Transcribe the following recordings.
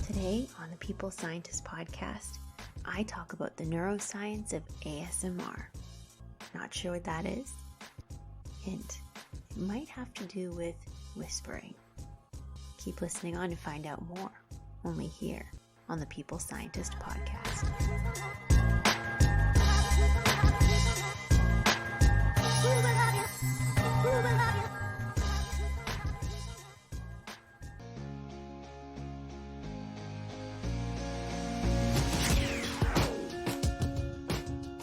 Today on the People Scientist podcast, I talk about the neuroscience of ASMR. Not sure what that is? Hint, it might have to do with whispering. Keep listening on to find out more, only here on the People Scientist podcast.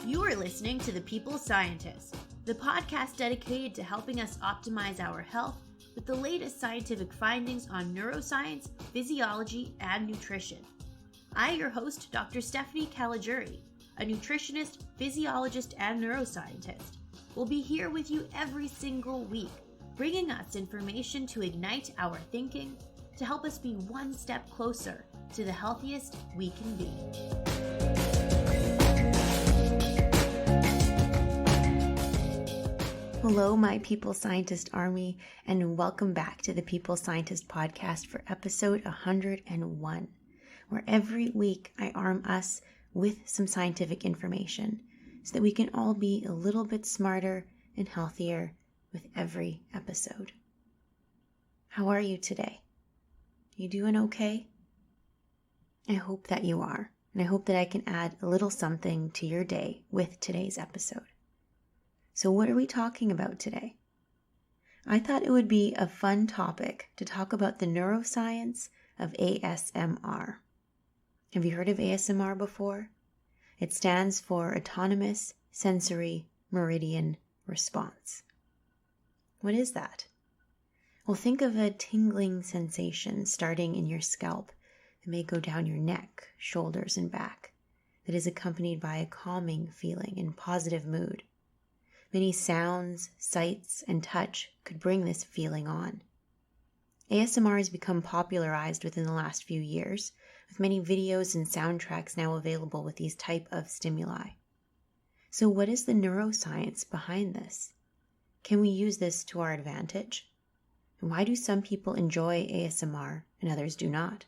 You are listening to The People Scientist, the podcast dedicated to helping us optimize our health with the latest scientific findings on neuroscience, physiology, and nutrition. I, your host, Dr. Stephanie Caligiuri, a nutritionist, physiologist, and neuroscientist, will be here with you every single week, bringing us information to ignite our thinking, to help us be one step closer to the healthiest we can be. Hello, my People Scientist Army, and welcome back to the People Scientist podcast for episode 101, where every week I arm us with some scientific information so that we can all be a little bit smarter and healthier with every episode. How are you today? You doing okay? I hope that you are, and I hope that I can add a little something to your day with today's episode. So what are we talking about today? I thought it would be a fun topic to talk about the neuroscience of ASMR. Have you heard of ASMR before? It stands for Autonomous Sensory Meridian Response. What is that? Well, think of a tingling sensation starting in your scalp that may go down your neck, shoulders, and back, that is accompanied by a calming feeling and positive mood. Many sounds, sights, and touch could bring this feeling on. ASMR has become popularized within the last few years, with many videos and soundtracks now available with these type of stimuli. So what is the neuroscience behind this? Can we use this to our advantage? And why do some people enjoy ASMR and others do not?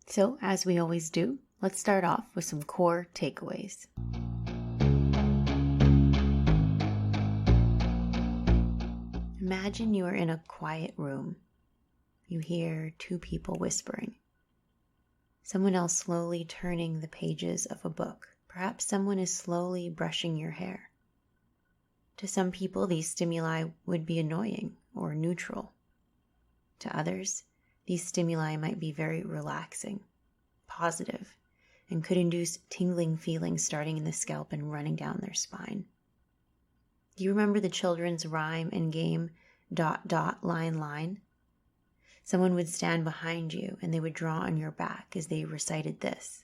So, as we always do, let's start off with some core takeaways. Imagine you are in a quiet room. You hear two people whispering. Someone else slowly turning the pages of a book. Perhaps someone is slowly brushing your hair. To some people, these stimuli would be annoying or neutral. To others, these stimuli might be very relaxing, positive, and could induce tingling feelings starting in the scalp and running down their spine. Do you remember the children's rhyme and game, ... line? Someone would stand behind you and they would draw on your back as they recited this. ...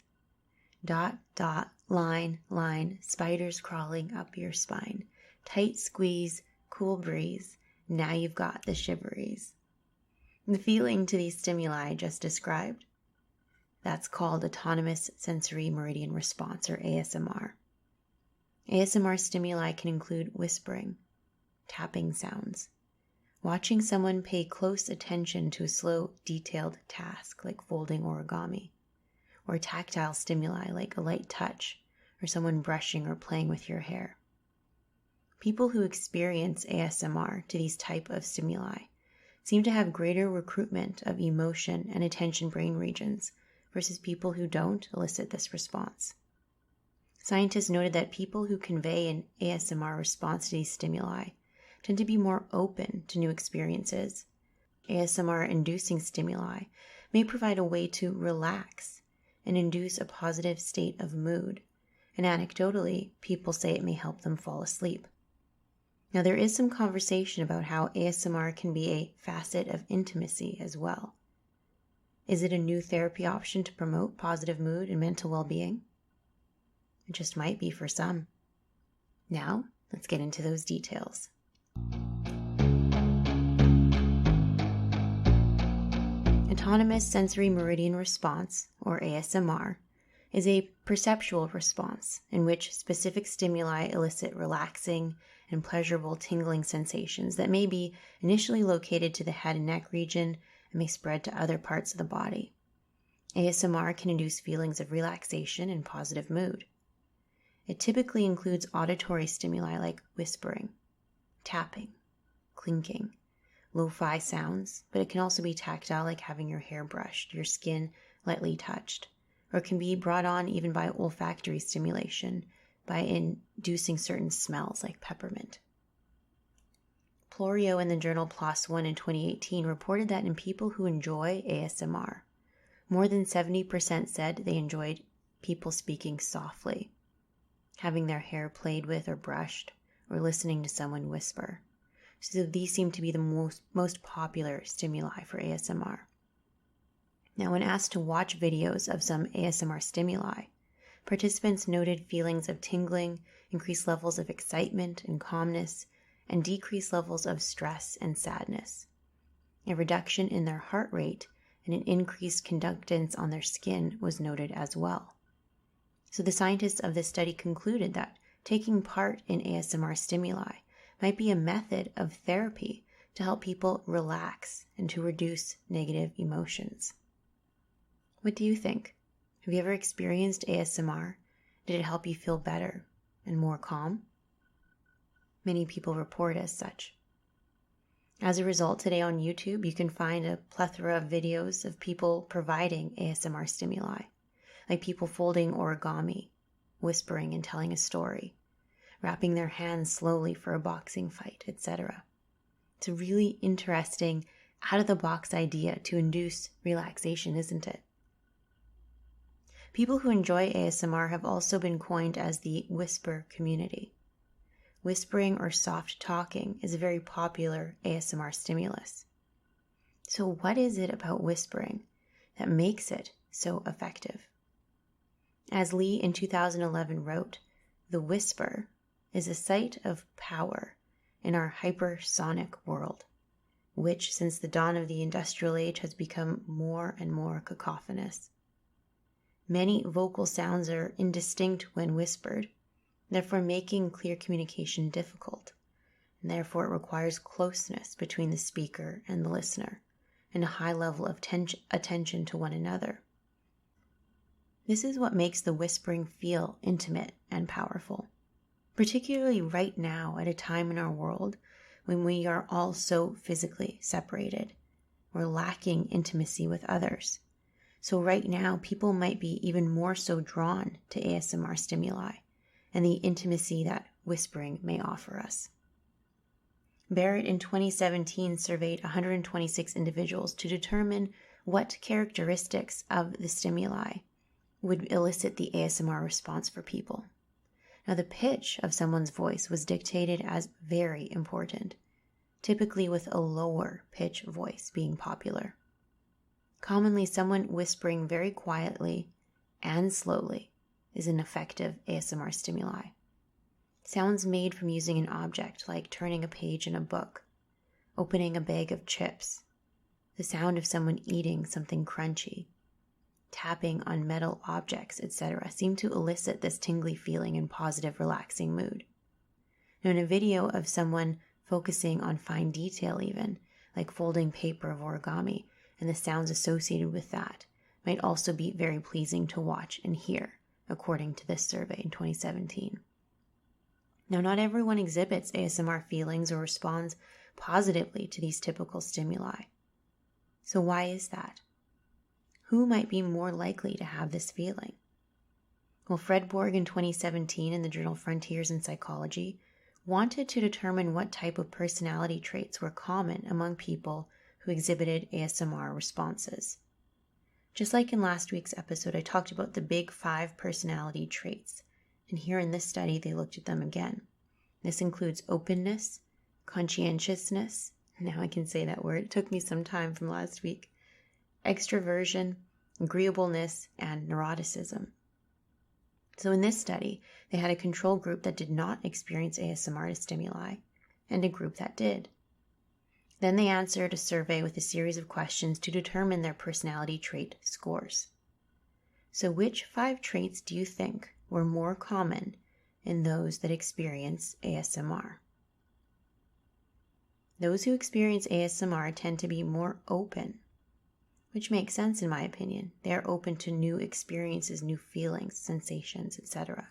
line, spiders crawling up your spine. Tight squeeze, cool breeze, now you've got the shiveries. The feeling to these stimuli I just described, that's called Autonomous Sensory Meridian Response, or ASMR. ASMR stimuli can include whispering, tapping sounds, watching someone pay close attention to a slow, detailed task like folding origami, or tactile stimuli like a light touch or someone brushing or playing with your hair. People who experience ASMR to these type of stimuli seem to have greater recruitment of emotion and attention brain regions versus people who don't elicit this response. Scientists noted that people who convey an ASMR response to these stimuli tend to be more open to new experiences. ASMR-inducing stimuli may provide a way to relax and induce a positive state of mood, and anecdotally, people say it may help them fall asleep. Now, there is some conversation about how ASMR can be a facet of intimacy as well. Is it a new therapy option to promote positive mood and mental well-being? It just might be for some. Now, let's get into those details. Autonomous Sensory Meridian Response, or ASMR, is a perceptual response in which specific stimuli elicit relaxing and pleasurable tingling sensations that may be initially located to the head and neck region and may spread to other parts of the body. ASMR can induce feelings of relaxation and positive mood. It typically includes auditory stimuli like whispering, tapping, clinking, lo-fi sounds, but it can also be tactile like having your hair brushed, your skin lightly touched, or it can be brought on even by olfactory stimulation by inducing certain smells like peppermint. Florio in the journal PLOS One in 2018 reported that in people who enjoy ASMR, more than 70% said they enjoyed people speaking softly, having their hair played with or brushed, or listening to someone whisper. So these seem to be the most popular stimuli for ASMR. Now, when asked to watch videos of some ASMR stimuli, participants noted feelings of tingling, increased levels of excitement and calmness, and decreased levels of stress and sadness. A reduction in their heart rate and an increased conductance on their skin was noted as well. So the scientists of this study concluded that taking part in ASMR stimuli might be a method of therapy to help people relax and to reduce negative emotions. What do you think? Have you ever experienced ASMR? Did it help you feel better and more calm? Many people report as such. As a result, today on YouTube, you can find a plethora of videos of people providing ASMR stimuli, like people folding origami, whispering and telling a story, wrapping their hands slowly for a boxing fight, etc. It's a really interesting, out-of-the-box idea to induce relaxation, isn't it? People who enjoy ASMR have also been coined as the whisper community. Whispering or soft talking is a very popular ASMR stimulus. So what is it about whispering that makes it so effective? As Lee in 2011 wrote, "The whisper is a site of power in our hypersonic world, which since the dawn of the industrial age has become more and more cacophonous. Many vocal sounds are indistinct when whispered, therefore making clear communication difficult, and therefore it requires closeness between the speaker and the listener, and a high level of attention to one another. This is what makes the whispering feel intimate and powerful, particularly right now at a time in our world when we are all so physically separated. We're lacking intimacy with others. So right now, people might be even more so drawn to ASMR stimuli and the intimacy that whispering may offer us." Barrett in 2017 surveyed 126 individuals to determine what characteristics of the stimuli would elicit the ASMR response for people. Now, the pitch of someone's voice was dictated as very important, typically with a lower pitch voice being popular. Commonly, someone whispering very quietly and slowly is an effective ASMR stimuli. Sounds made from using an object like turning a page in a book, opening a bag of chips, the sound of someone eating something crunchy, tapping on metal objects, etc. seem to elicit this tingly feeling and positive, relaxing mood. Now, in a video of someone focusing on fine detail even, like folding paper of origami, and the sounds associated with that might also be very pleasing to watch and hear, according to this survey in 2017. Now, not everyone exhibits ASMR feelings or responds positively to these typical stimuli. So why is that? Who might be more likely to have this feeling? Well, Fred Borg in 2017 in the journal Frontiers in Psychology wanted to determine what type of personality traits were common among people who exhibited ASMR responses. Just like in last week's episode, I talked about the big 5 personality traits, and here in this study, they looked at them again. This includes openness, conscientiousness, now I can say that word, it took me some time from last week, extroversion, agreeableness, and neuroticism. So in this study, they had a control group that did not experience ASMR stimuli, and a group that did. Then they answered a survey with a series of questions to determine their personality trait scores. So which 5 traits do you think were more common in those that experience ASMR? Those who experience ASMR tend to be more open which makes sense in my opinion. They are open to new experiences, new feelings, sensations, etc.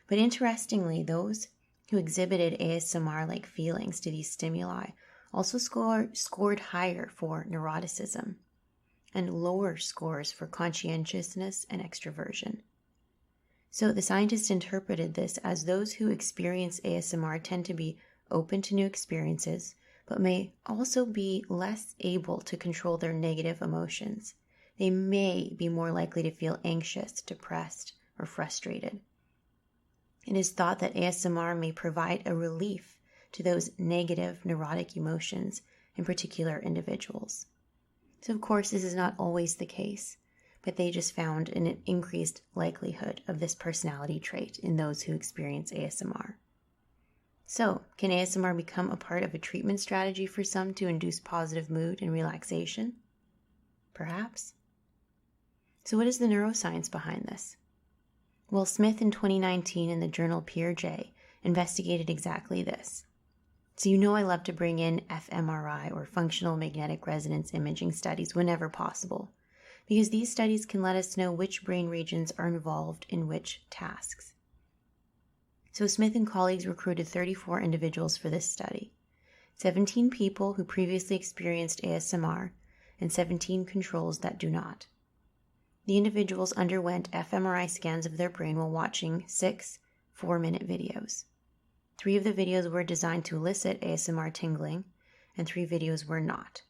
But interestingly, those who exhibited ASMR-like feelings to these stimuli also scored higher for neuroticism and lower scores for conscientiousness and extroversion. So the scientists interpreted this as those who experience ASMR tend to be open to new experiences, but may also be less able to control their negative emotions. They may be more likely to feel anxious, depressed, or frustrated. It is thought that ASMR may provide a relief to those negative neurotic emotions in particular individuals. So of course this is not always the case, but they just found an increased likelihood of this personality trait in those who experience ASMR. So, can ASMR become a part of a treatment strategy for some to induce positive mood and relaxation? Perhaps. So what is the neuroscience behind this? Well, Smith in 2019 in the journal PeerJ investigated exactly this. So I love to bring in fMRI or functional magnetic resonance imaging studies whenever possible, because these studies can let us know which brain regions are involved in which tasks. So Smith and colleagues recruited 34 individuals for this study, 17 people who previously experienced ASMR and 17 controls that do not. The individuals underwent fMRI scans of their brain while watching 6 4-minute videos. 3 of the videos were designed to elicit ASMR tingling, and 3 videos were not.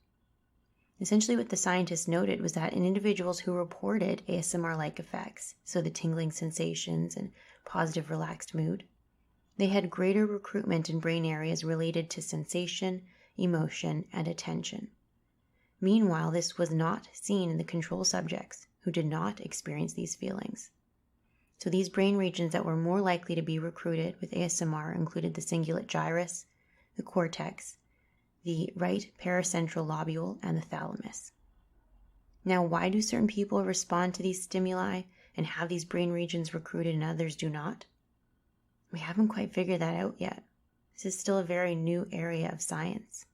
Essentially what the scientists noted was that in individuals who reported ASMR-like effects, so the tingling sensations and positive relaxed mood, they had greater recruitment in brain areas related to sensation, emotion, and attention. Meanwhile, this was not seen in the control subjects who did not experience these feelings. So these brain regions that were more likely to be recruited with ASMR included the cingulate gyrus, the cortex, the right paracentral lobule, and the thalamus. Now, why do certain people respond to these stimuli and have these brain regions recruited and others do not? We haven't quite figured that out yet. This is still a very new area of science.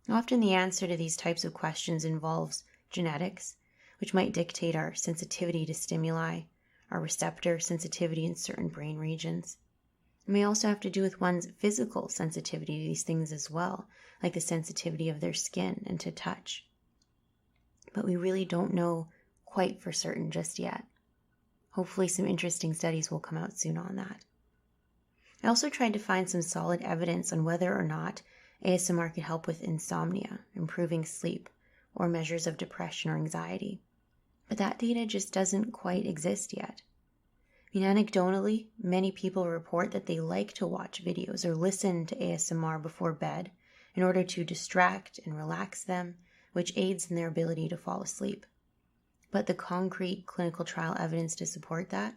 Often the answer to these types of questions involves genetics, which might dictate our sensitivity to stimuli, our receptor sensitivity in certain brain regions. It may also have to do with one's physical sensitivity to these things as well, like the sensitivity of their skin and to touch. But we really don't know quite for certain just yet. Hopefully some interesting studies will come out soon on that. I also tried to find some solid evidence on whether or not ASMR could help with insomnia, improving sleep, or measures of depression or anxiety. But that data just doesn't quite exist yet. Anecdotally, many people report that they like to watch videos or listen to ASMR before bed in order to distract and relax them, which aids in their ability to fall asleep. But the concrete clinical trial evidence to support that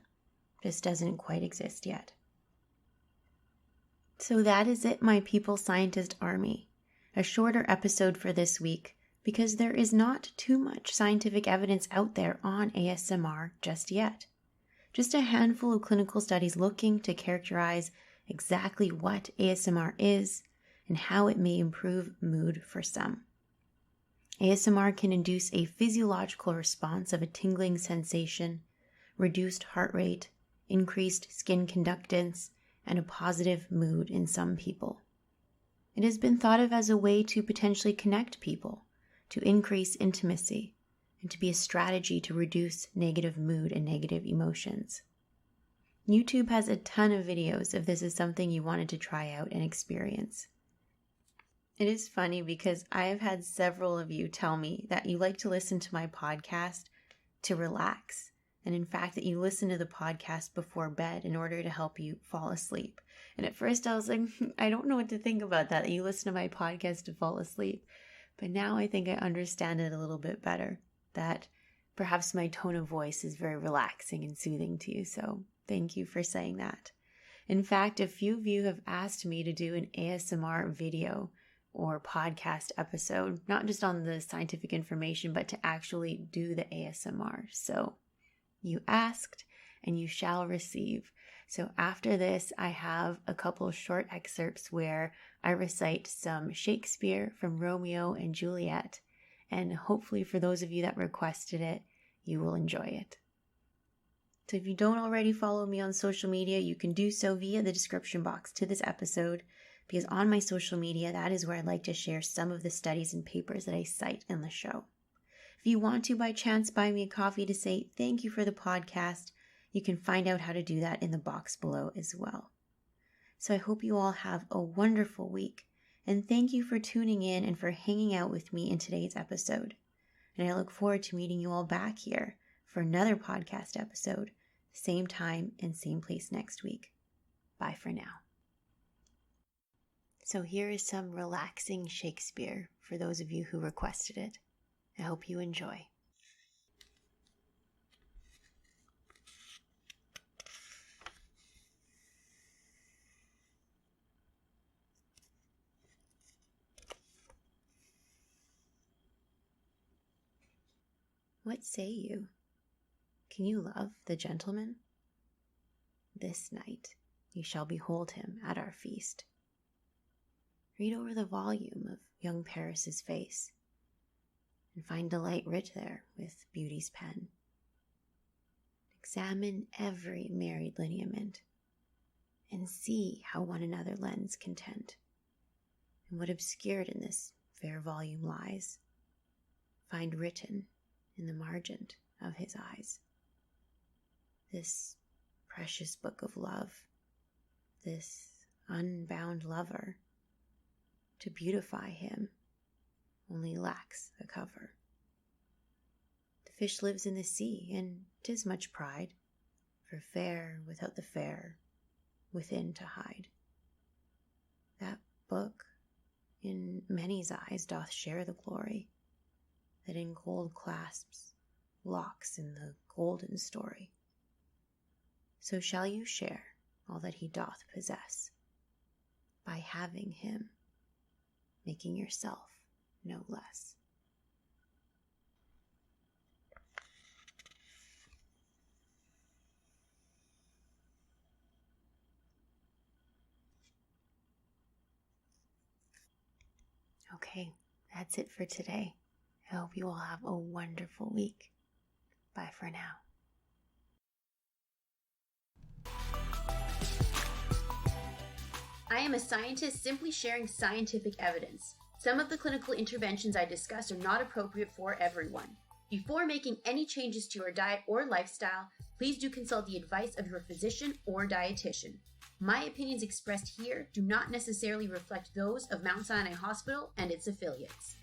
just doesn't quite exist yet. So that is it, my people scientist army. A shorter episode for this week because there is not too much scientific evidence out there on ASMR just yet. Just a handful of clinical studies looking to characterize exactly what ASMR is and how it may improve mood for some. ASMR can induce a physiological response of a tingling sensation, reduced heart rate, increased skin conductance, and a positive mood in some people. It has been thought of as a way to potentially connect people, to increase intimacy, and to be a strategy to reduce negative mood and negative emotions. YouTube has a ton of videos if this is something you wanted to try out and experience. It is funny because I have had several of you tell me that you like to listen to my podcast to relax, and in fact that you listen to the podcast before bed in order to help you fall asleep. And at first I was like, I don't know what to think about that you listen to my podcast to fall asleep. But now I think I understand it a little bit better, that perhaps my tone of voice is very relaxing and soothing to you. So thank you for saying that. In fact, a few of you have asked me to do an ASMR video or podcast episode, not just on the scientific information, but to actually do the ASMR. So you asked and you shall receive. So after this, I have a couple of short excerpts where I recite some Shakespeare from Romeo and Juliet, and hopefully for those of you that requested it, you will enjoy it. So if you don't already follow me on social media, you can do so via the description box to this episode, because on my social media, that is where I like to share some of the studies and papers that I cite in the show. If you want to, by chance, buy me a coffee to say thank you for the podcast, you can find out how to do that in the box below as well. So I hope you all have a wonderful week, and thank you for tuning in and for hanging out with me in today's episode. And I look forward to meeting you all back here for another podcast episode, same time and same place next week. Bye for now. So here is some relaxing Shakespeare for those of you who requested it. I hope you enjoy. What say you? Can you love the gentleman? This night you shall behold him at our feast. Read over the volume of young Paris's face, and find delight writ there with beauty's pen. Examine every married lineament, and see how one another lends content, and what obscured in this fair volume lies, find written in the margin of his eyes. This precious book of love, this unbound lover, to beautify him only lacks a cover. The fish lives in the sea, and 'tis much pride, for fair without the fair within to hide. That book in many's eyes doth share the glory, that in gold clasps locks in the golden story. So shall you share all that he doth possess, by having him, making yourself no less. Okay, that's it for today. I hope you all have a wonderful week. Bye for now. I am a scientist simply sharing scientific evidence. Some of the clinical interventions I discuss are not appropriate for everyone. Before making any changes to your diet or lifestyle, please do consult the advice of your physician or dietitian. My opinions expressed here do not necessarily reflect those of Mount Sinai Hospital and its affiliates.